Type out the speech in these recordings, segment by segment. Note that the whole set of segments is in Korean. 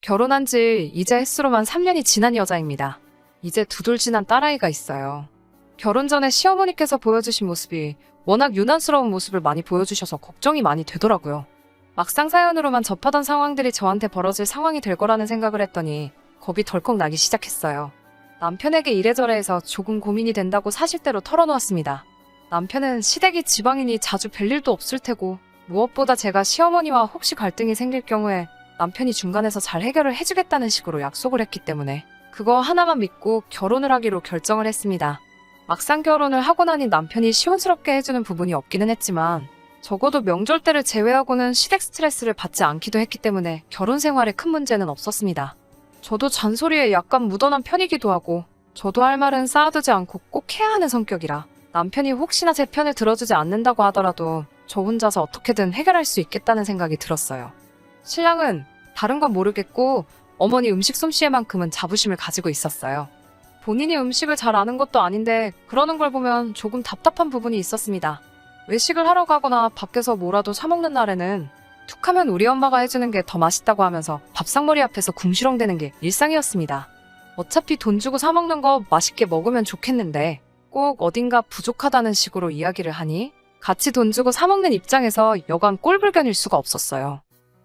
결혼한 지 이제 햇수로만 3년이 지난 여자입니다. 이제 2돌 지난 딸아이가 있어요. 결혼 전에 시어머니께서 보여주신 모습이 워낙 유난스러운 모습을 많이 보여주셔서 걱정이 많이 되더라고요. 막상 사연으로만 접하던 상황들이 저한테 벌어질 상황이 될 거라는 생각을 했더니 겁이 덜컥 나기 시작했어요. 남편에게 이래저래 해서 조금 고민이 된다고 사실대로 털어놓았습니다. 남편은 시댁이 지방이니 자주 뵐 일도 없을 테고 무엇보다 제가 시어머니와 혹시 갈등이 생길 경우에 남편이 중간에서 잘 해결을 해주겠다는 식으로 약속을 했기 때문에 그거 하나만 믿고 결혼을 하기로 결정을 했습니다. 막상 결혼을 하고 나니 남편이 시원스럽게 해주는 부분이 없기는 했지만 적어도 명절 때를 제외하고는 시댁 스트레스를 받지 않기도 했기 때문에 결혼 생활에 큰 문제는 없었습니다. 저도 잔소리에 약간 묻어난 편이기도 하고 저도 할 말은 쌓아두지 않고 꼭 해야 하는 성격이라 남편이 혹시나 제 편을 들어주지 않는다고 하더라도 저 혼자서 어떻게든 해결할 수 있겠다는 생각이 들었어요. 신랑은 다른 건 모르겠고 어머니 음식 솜씨에만큼은 자부심을 가지고 있었어요. 본인이 음식을 잘 아는 것도 아닌데 그러는 걸 보면 조금 답답한 부분이 있었습니다. 외식을 하러 가거나 밖에서 뭐라도 사 먹는 날에는 툭하면 우리 엄마가 해주는 게 더 맛있다고 하면서 밥상머리 앞에서 궁시렁대는 게 일상이었습니다. 어차피 돈 주고 사 먹는 거 맛있게 먹으면 좋겠는데 꼭 어딘가 부족하다는 식으로 이야기를 하니 같이 돈 주고 사 먹는 입장에서 여간 꼴불견일 수가 없었어요.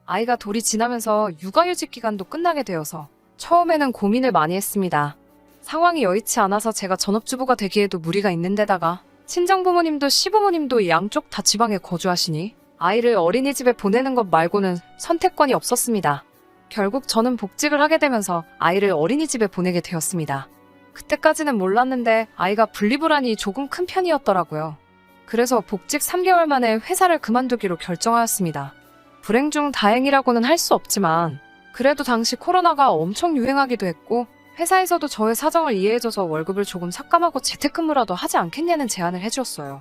아이가 돌이 지나면서 육아휴직 기간도 끝나게 되어서 처음에는 고민을 많이 했습니다. 상황이 여의치 않아서 제가 전업주부가 되기에도 무리가 있는 데다가 친정부모님도 시부모님도 양쪽 다 지방에 거주하시니 아이를 어린이집에 보내는 것 말고는 선택권이 없었습니다. 결국 저는 복직을 하게 되면서 아이를 어린이집에 보내게 되었습니다. 그때까지는 몰랐는데 아이가 분리불안이 조금 큰 편이었더라고요. 그래서 복직 3개월 만에 회사를 그만두기로 결정하였습니다. 불행 중 다행이라고는 할 수 없지만 그래도 당시 코로나가 엄청 유행하기도 했고 회사에서도 저의 사정을 이해해줘서 월급을 조금 삭감하고 재택근무라도 하지 않겠냐는 제안을 해주었어요.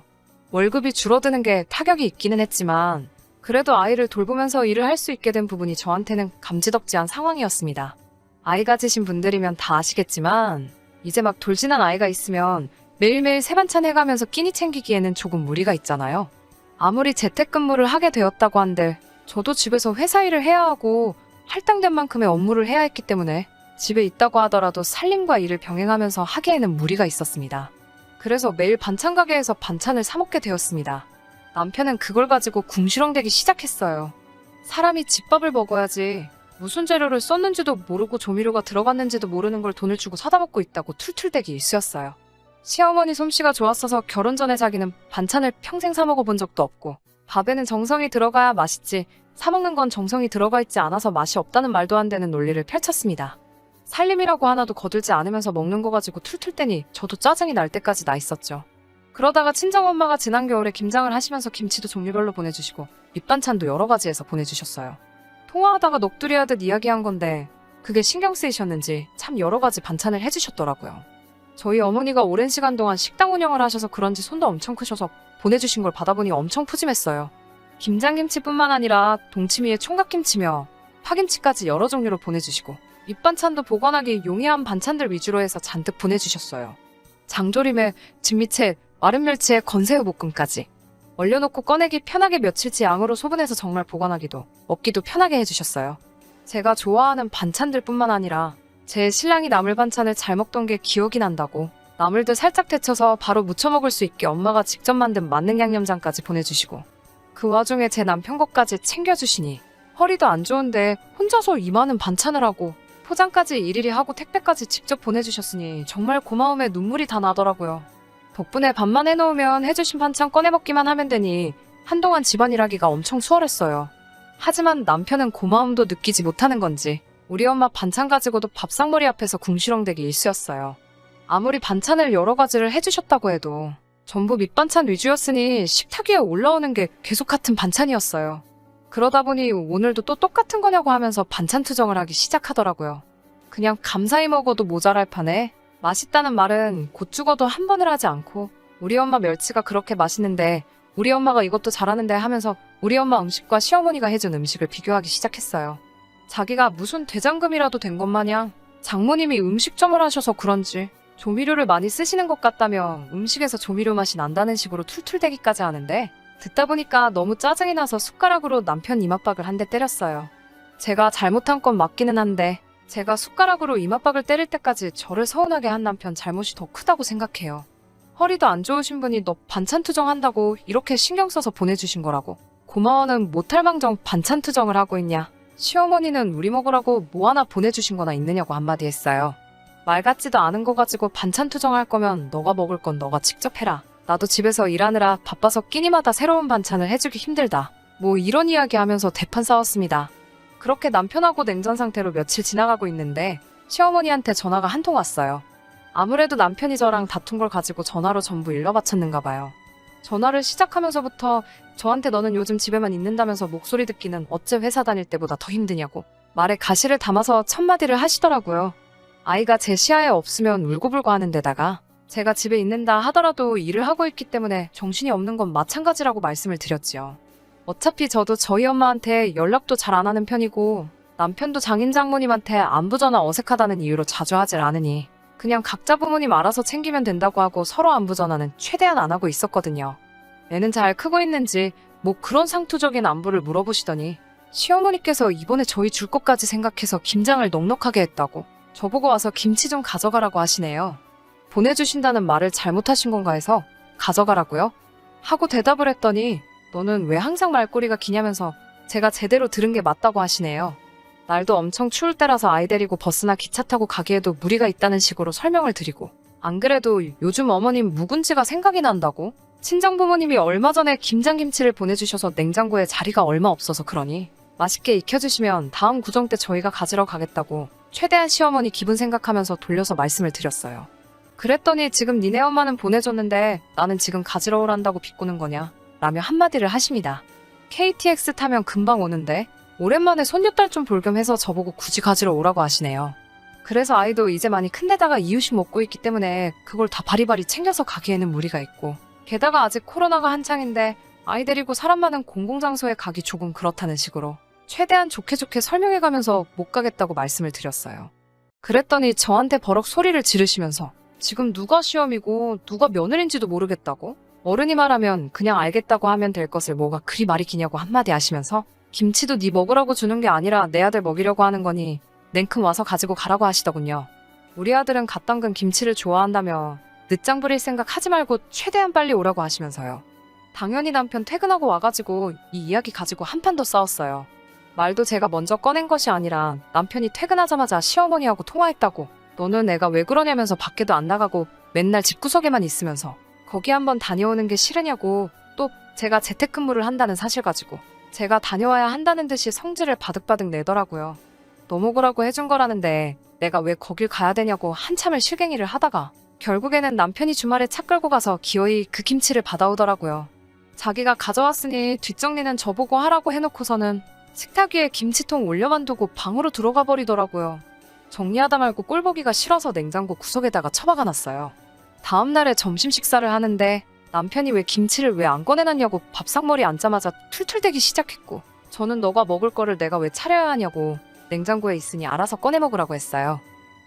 월급이 줄어드는 게 타격이 있기는 했지만 그래도 아이를 돌보면서 일을 할 수 있게 된 부분이 저한테는 감지덕지한 상황이었습니다. 아이 가지신 분들이면 다 아시겠지만 이제 막 돌진한 아이가 있으면 매일매일 새반찬 해가면서 끼니 챙기기에는 조금 무리가 있잖아요. 아무리 재택근무를 하게 되었다고 한들 저도 집에서 회사 일을 해야 하고 할당된 만큼의 업무를 해야 했기 때문에 집에 있다고 하더라도 살림과 일을 병행하면서 하기에는 무리가 있었습니다. 그래서 매일 반찬 가게에서 반찬을 사 먹게 되었습니다. 남편은 그걸 가지고 궁시렁대기 시작했어요. 사람이 집밥을 먹어야지 무슨 재료를 썼는지도 모르고 조미료가 들어갔는지도 모르는 걸 돈을 주고 사다 먹고 있다고 툴툴대기 일쑤였어요. 시어머니 솜씨가 좋았어서 결혼 전에 자기는 반찬을 평생 사 먹어본 적도 없고 밥에는 정성이 들어가야 맛있지 사 먹는 건 정성이 들어가 있지 않아서 맛이 없다는 말도 안 되는 논리를 펼쳤습니다. 살림이라고 하나도 거들지 않으면서 먹는 거 가지고 툴툴대니 저도 짜증이 날 때까지 나 있었죠. 그러다가 친정엄마가 지난 겨울에 김장을 하시면서 김치도 종류별로 보내주시고 밑반찬도 여러 가지 해서 보내주셨어요. 통화하다가 넋두리하듯 이야기한 건데 그게 신경 쓰이셨는지 참 여러 가지 반찬을 해주셨더라고요. 저희 어머니가 오랜 시간 동안 식당 운영을 하셔서 그런지 손도 엄청 크셔서 보내주신 걸 받아보니 엄청 푸짐했어요. 김장김치뿐만 아니라 동치미에 총각김치며 파김치까지 여러 종류로 보내주시고 밑반찬도 보관하기 용이한 반찬들 위주로 해서 잔뜩 보내주셨어요. 장조림에 진미채, 마른 멸치에 건새우 볶음까지 얼려놓고 꺼내기 편하게 며칠치 양으로 소분해서 정말 보관하기도 먹기도 편하게 해주셨어요. 제가 좋아하는 반찬들 뿐만 아니라 제 신랑이 나물 반찬을 잘 먹던 게 기억이 난다고 나물도 살짝 데쳐서 바로 무쳐 먹을 수 있게 엄마가 직접 만든 만능 양념장까지 보내주시고 그 와중에 제 남편 것까지 챙겨주시니 허리도 안 좋은데 혼자서 이 많은 반찬을 하고 포장까지 일일이 하고 택배까지 직접 보내주셨으니 정말 고마움에 눈물이 다 나더라고요. 덕분에 밥만 해놓으면 해주신 반찬 꺼내 먹기만 하면 되니 한동안 집안일 하기가 엄청 수월했어요. 하지만 남편은 고마움도 느끼지 못하는 건지 우리 엄마 반찬 가지고도 밥상머리 앞에서 궁시렁대기 일쑤였어요. 아무리 반찬을 여러 가지를 해주셨다고 해도 전부 밑반찬 위주였으니 식탁 위에 올라오는 게 계속 같은 반찬이었어요. 그러다 보니 오늘도 또 똑같은 거냐고 하면서 반찬 투정을 하기 시작하더라고요. 그냥 감사히 먹어도 모자랄 판에 맛있다는 말은 곧 죽어도 한 번을 하지 않고 우리 엄마 멸치가 그렇게 맛있는데 우리 엄마가 이것도 잘하는데 하면서 우리 엄마 음식과 시어머니가 해준 음식을 비교하기 시작했어요. 자기가 무슨 대장금이라도 된 것 마냥 장모님이 음식점을 하셔서 그런지 조미료를 많이 쓰시는 것 같다며 음식에서 조미료 맛이 난다는 식으로 툴툴대기까지 하는데 듣다 보니까 너무 짜증이 나서 숟가락으로 남편 이맛박을 한 대 때렸어요. 제가 잘못한 건 맞기는 한데 제가 숟가락으로 이맛박을 때릴 때까지 저를 서운하게 한 남편 잘못이 더 크다고 생각해요. 허리도 안 좋으신 분이 너 반찬 투정한다고 이렇게 신경 써서 보내주신 거라고. 고마워는 못할망정 반찬 투정을 하고 있냐. 시어머니는 우리 먹으라고 뭐 하나 보내주신 거나 있느냐고 한마디 했어요. 말 같지도 않은 거 가지고 반찬 투정할 거면 너가 먹을 건 너가 직접 해라. 나도 집에서 일하느라 바빠서 끼니마다 새로운 반찬을 해주기 힘들다. 뭐 이런 이야기 하면서 대판 싸웠습니다. 그렇게 남편하고 냉전 상태로 며칠 지나가고 있는데 시어머니한테 전화가 한 통 왔어요. 아무래도 남편이 저랑 다툰 걸 가지고 전화로 전부 일러바쳤는가 봐요. 전화를 시작하면서부터 저한테 너는 요즘 집에만 있는다면서 목소리 듣기는 어째 회사 다닐 때보다 더 힘드냐고 말에 가시를 담아서 첫마디를 하시더라고요. 아이가 제 시야에 없으면 울고불고 하는 데다가 제가 집에 있는다 하더라도 일을 하고 있기 때문에 정신이 없는 건 마찬가지라고 말씀을 드렸지요. 어차피 저도 저희 엄마한테 연락도 잘 안 하는 편이고 남편도 장인 장모님한테 안부 전화 어색하다는 이유로 자주 하질 않으니 그냥 각자 부모님 알아서 챙기면 된다고 하고 서로 안부 전화는 최대한 안 하고 있었거든요. 애는 잘 크고 있는지 뭐 그런 상투적인 안부를 물어보시더니 시어머니께서 이번에 저희 줄 것까지 생각해서 김장을 넉넉하게 했다고 저보고 와서 김치 좀 가져가라고 하시네요. 보내주신다는 말을 잘못하신 건가 해서 가져가라고요? 하고 대답을 했더니 너는 왜 항상 말꼬리가 기냐면서 제가 제대로 들은 게 맞다고 하시네요. 날도 엄청 추울 때라서 아이 데리고 버스나 기차 타고 가기에도 무리가 있다는 식으로 설명을 드리고 안 그래도 요즘 어머님 묵은지가 생각이 난다고? 친정부모님이 얼마 전에 김장김치를 보내주셔서 냉장고에 자리가 얼마 없어서 그러니 맛있게 익혀주시면 다음 구정 때 저희가 가지러 가겠다고 최대한 시어머니 기분 생각하면서 돌려서 말씀을 드렸어요. 그랬더니 지금 니네 엄마는 보내줬는데 나는 지금 가지러 오란다고 비꼬는 거냐? 라며 한마디를 하십니다. KTX 타면 금방 오는데 오랜만에 손녀딸 좀 볼 겸 해서 저보고 굳이 가지러 오라고 하시네요. 그래서 아이도 이제 많이 큰데다가 이유식 먹고 있기 때문에 그걸 다 바리바리 챙겨서 가기에는 무리가 있고 게다가 아직 코로나가 한창인데 아이 데리고 사람 많은 공공장소에 가기 조금 그렇다는 식으로 최대한 좋게 설명해가면서 못 가겠다고 말씀을 드렸어요. 그랬더니 저한테 버럭 소리를 지르시면서 지금 누가 시험이고 누가 며느리인지도 모르겠다고? 어른이 말하면 그냥 알겠다고 하면 될 것을 뭐가 그리 말이 기냐고 한마디 하시면서 김치도 네 먹으라고 주는 게 아니라 내 아들 먹이려고 하는 거니 냉큼 와서 가지고 가라고 하시더군요. 우리 아들은 갓 담근 김치를 좋아한다며 늦장 부릴 생각 하지 말고 최대한 빨리 오라고 하시면서요. 당연히 남편 퇴근하고 와가지고 이 이야기 가지고 한판 더 싸웠어요. 말도 제가 먼저 꺼낸 것이 아니라 남편이 퇴근하자마자 시어머니하고 통화했다고 너는 애가 왜 그러냐면서 밖에도 안 나가고 맨날 집구석에만 있으면서 거기 한번 다녀오는 게 싫으냐고 또 제가 재택근무를 한다는 사실 가지고 제가 다녀와야 한다는 듯이 성질을 바득바득 내더라고요. 너 먹으라고 해준 거라는데 내가 왜 거길 가야 되냐고 한참을 실갱이를 하다가 결국에는 남편이 주말에 차 끌고 가서 기어이 그 김치를 받아오더라고요. 자기가 가져왔으니 뒷정리는 저보고 하라고 해놓고서는 식탁 위에 김치통 올려만 두고 방으로 들어가 버리더라고요. 정리하다 말고 꼴보기가 싫어서 냉장고 구석에다가 처박아 놨어요. 다음 날에 점심 식사를 하는데 남편이 왜 김치를 왜 안 꺼내놨냐고 밥상머리 앉자마자 툴툴대기 시작했고 저는 너가 먹을 거를 내가 왜 차려야 하냐고 냉장고에 있으니 알아서 꺼내 먹으라고 했어요.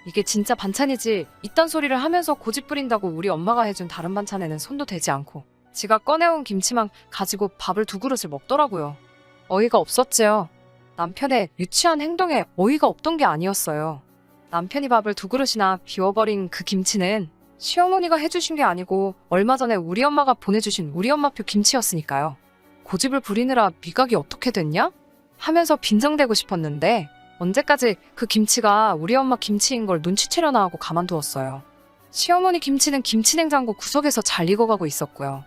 이게 진짜 반찬이지 이딴 소리를 하면서 고집 부린다고 우리 엄마가 해준 다른 반찬에는 손도 대지 않고 지가 꺼내온 김치만 가지고 밥을 2그릇을 먹더라고요. 어이가 없었지요. 남편의 유치한 행동에 어이가 없던 게 아니었어요. 남편이 밥을 2그릇이나 비워버린 그 김치는 시어머니가 해주신 게 아니고 얼마 전에 우리 엄마가 보내주신 우리 엄마표 김치였으니까요. 고집을 부리느라 미각이 어떻게 됐냐? 하면서 빈정대고 싶었는데 언제까지 그 김치가 우리 엄마 김치인 걸 눈치채려나 하고 가만두었어요. 시어머니 김치는 김치냉장고 구석에서 잘 익어가고 있었고요.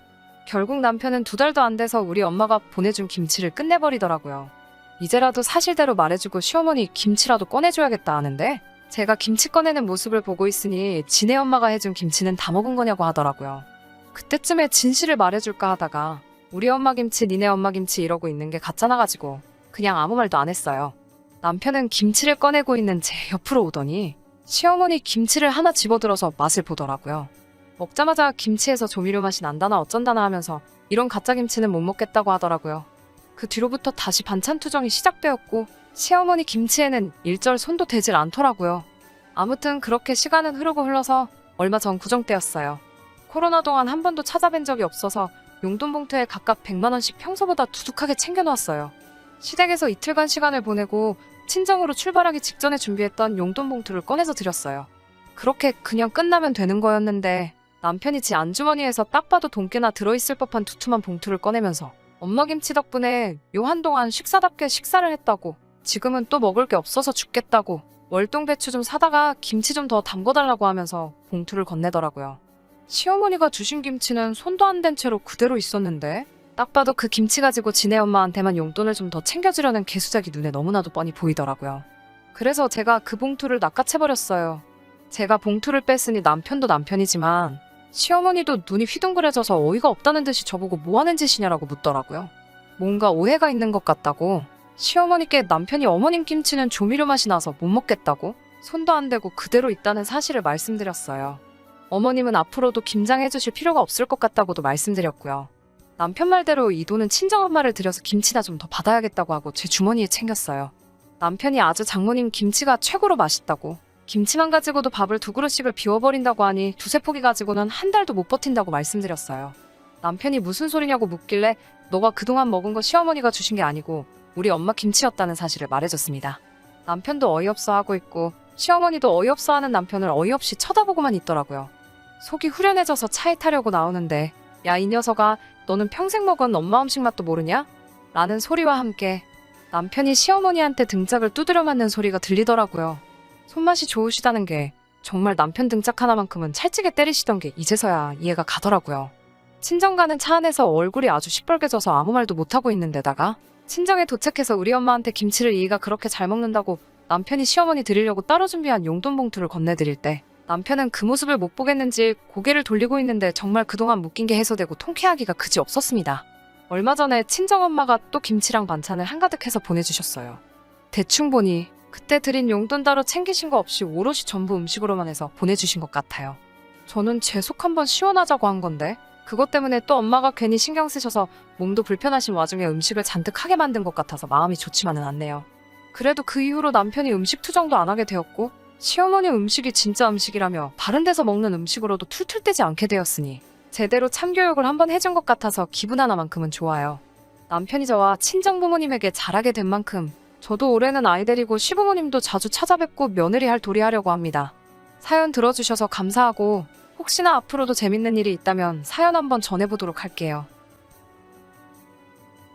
결국 남편은 2달도 안 돼서 우리 엄마가 보내준 김치를 끝내버리더라고요. 이제라도 사실대로 말해주고 시어머니 김치라도 꺼내줘야겠다 하는데 제가 김치 꺼내는 모습을 보고 있으니 지네 엄마가 해준 김치는 다 먹은 거냐고 하더라고요. 그때쯤에 진실을 말해줄까 하다가 우리 엄마 김치, 니네 엄마 김치 이러고 있는 게 가짜나가지고 그냥 아무 말도 안 했어요. 남편은 김치를 꺼내고 있는 제 옆으로 오더니 시어머니 김치를 하나 집어들어서 맛을 보더라고요. 먹자마자 김치에서 조미료 맛이 난다나 어쩐다나 하면서 이런 가짜 김치는 못 먹겠다고 하더라고요. 그 뒤로부터 다시 반찬 투정이 시작되었고 시어머니 김치에는 일절 손도 대질 않더라고요. 아무튼 그렇게 시간은 흘러서 얼마 전 구정 때였어요. 코로나 동안 한 번도 찾아뵌 적이 없어서 용돈 봉투에 각각 100만 원씩 평소보다 두둑하게 챙겨놓았어요. 시댁에서 이틀간 시간을 보내고 친정으로 출발하기 직전에 준비했던 용돈 봉투를 꺼내서 드렸어요. 그렇게 그냥 끝나면 되는 거였는데 남편이 지 안주머니에서 딱 봐도 돈깨나 들어있을 법한 두툼한 봉투를 꺼내면서 엄마 김치 덕분에 요 한동안 식사답게 식사를 했다고, 지금은 또 먹을 게 없어서 죽겠다고, 월동 배추 좀 사다가 김치 좀 더 담궈달라고 하면서 봉투를 건네더라고요. 시어머니가 주신 김치는 손도 안 댄 채로 그대로 있었는데 딱 봐도 그 김치 가지고 지네 엄마한테만 용돈을 좀 더 챙겨주려는 개수작이 눈에 너무나도 뻔히 보이더라고요. 그래서 제가 그 봉투를 낚아채버렸어요. 제가 봉투를 뺐으니 남편도 남편이지만 시어머니도 눈이 휘둥그레져서 어이가 없다는 듯이 저보고 뭐 하는 짓이냐라고 묻더라고요. 뭔가 오해가 있는 것 같다고, 시어머니께 남편이 어머님 김치는 조미료 맛이 나서 못 먹겠다고, 손도 안 대고 그대로 있다는 사실을 말씀드렸어요. 어머님은 앞으로도 김장해 주실 필요가 없을 것 같다고도 말씀드렸고요. 남편 말대로 이 돈은 친정엄마를 들여서 김치나 좀 더 받아야겠다고 하고 제 주머니에 챙겼어요. 남편이 아주 장모님 김치가 최고로 맛있다고, 김치만 가지고도 밥을 2그릇씩을 비워버린다고 하니 두세 포기 가지고는 한 달도 못 버틴다고 말씀드렸어요. 남편이 무슨 소리냐고 묻길래 너가 그동안 먹은 거 시어머니가 주신 게 아니고 우리 엄마 김치였다는 사실을 말해줬습니다. 남편도 어이없어 하고 있고 시어머니도 어이없어 하는 남편을 어이없이 쳐다보고만 있더라고요. 속이 후련해져서 차에 타려고 나오는데 야 이 녀석아, 너는 평생 먹은 엄마 음식 맛도 모르냐? 라는 소리와 함께 남편이 시어머니한테 등짝을 두드려 맞는 소리가 들리더라고요. 손맛이 좋으시다는 게 정말 남편 등짝 하나만큼은 찰지게 때리시던 게 이제서야 이해가 가더라고요. 친정 가는 차 안에서 얼굴이 아주 시뻘개져서 아무 말도 못하고 있는 데다가 친정에 도착해서 우리 엄마한테 김치를 이가 그렇게 잘 먹는다고 남편이 시어머니 드리려고 따로 준비한 용돈 봉투를 건네드릴 때 남편은 그 모습을 못 보겠는지 고개를 돌리고 있는데 정말 그동안 묶인 게 해소되고 통쾌하기가 그지 없었습니다. 얼마 전에 친정엄마가 또 김치랑 반찬을 한가득 해서 보내주셨어요. 대충 보니 그때 드린 용돈 따로 챙기신 거 없이 오롯이 전부 음식으로만 해서 보내주신 것 같아요. 저는 제 속 한번 시원하자고 한 건데 그것 때문에 또 엄마가 괜히 신경 쓰셔서 몸도 불편하신 와중에 음식을 잔뜩 하게 만든 것 같아서 마음이 좋지만은 않네요. 그래도 그 이후로 남편이 음식 투정도 안 하게 되었고 시어머니 음식이 진짜 음식이라며 다른 데서 먹는 음식으로도 툴툴 떼지 않게 되었으니 제대로 참교육을 한번 해준 것 같아서 기분 하나만큼은 좋아요. 남편이 저와 친정부모님에게 잘하게 된 만큼 저도 올해는 아이 데리고 시부모님도 자주 찾아뵙고 며느리 할 도리 하려고 합니다. 사연 들어주셔서 감사하고 혹시나 앞으로도 재밌는 일이 있다면 사연 한번 전해보도록 할게요.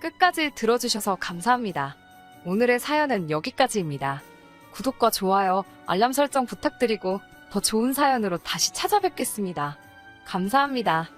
끝까지 들어주셔서 감사합니다. 오늘의 사연은 여기까지입니다. 구독과 좋아요, 알람 설정 부탁드리고 더 좋은 사연으로 다시 찾아뵙겠습니다. 감사합니다.